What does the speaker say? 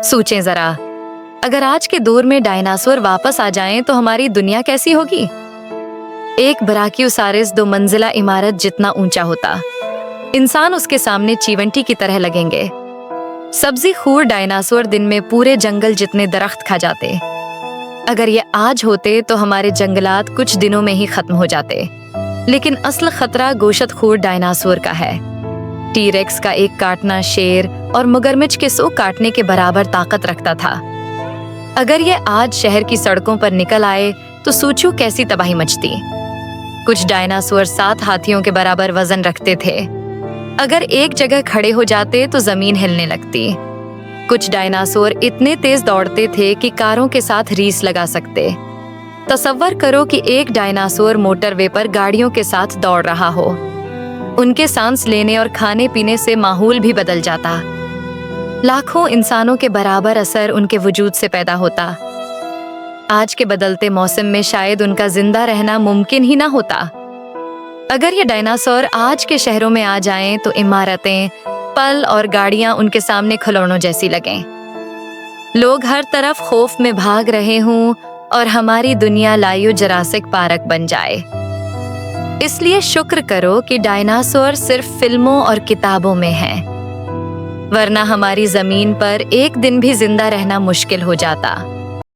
सोचें जरा, अगर आज के दौर में डायनासोर वापस आ जाएं तो हमारी दुनिया कैसी होगी? एक ब्राकियोसारस 2 मंजिला इमारत जितना ऊंचा होता। इंसान उसके सामने चीवंटी की तरह लगेंगे। सब्जी खूर डायनासोर दिन में पूरे जंगल जितने दरख्त खा जाते। अगर ये आज होते तो हमारे जंगलात कुछ दिनों में ही खत्म हो जाते। लेकिन असल खतरा गोशत खूर डायनासोर का है। टीरेक्स का एक काटना शेर और मगरमच्छ के 100 काटने के बराबर ताकत रखता था। अगर ये आज शहर की सड़कों पर निकल आए तो सोचो कैसी तबाही मचती। कुछ डायनासोर 7 हाथियों के बराबर वजन रखते थे। अगर एक जगह खड़े हो जाते तो जमीन हिलने लगती। कुछ डायनासोर इतने तेज दौड़ते थे कि कारों के साथ रीस लगा सकते। तसव्वुर करो कि एक डायनासोर मोटरवे पर गाड़ियों के साथ दौड़ रहा हो। उनके सांस लेने और खाने पीने से माहौल भी बदल जाता। लाखों इंसानों के बराबर असर उनके वजूद से पैदा होता। आज के बदलते मौसम में शायद उनका जिंदा रहना मुमकिन ही ना होता। अगर ये डायनासोर आज के शहरों में आ जाएं तो इमारतें, पल और गाड़ियां उनके सामने खिलौनों जैसी लगें। लोग हर तरफ खौफ में भाग रहे हों और हमारी दुनिया लायो जुरासिक पार्क बन जाए। इसलिए शुक्र करो कि डायनासोर सिर्फ फिल्मों और किताबों में हैं, वरना हमारी जमीन पर एक दिन भी जिंदा रहना मुश्किल हो जाता।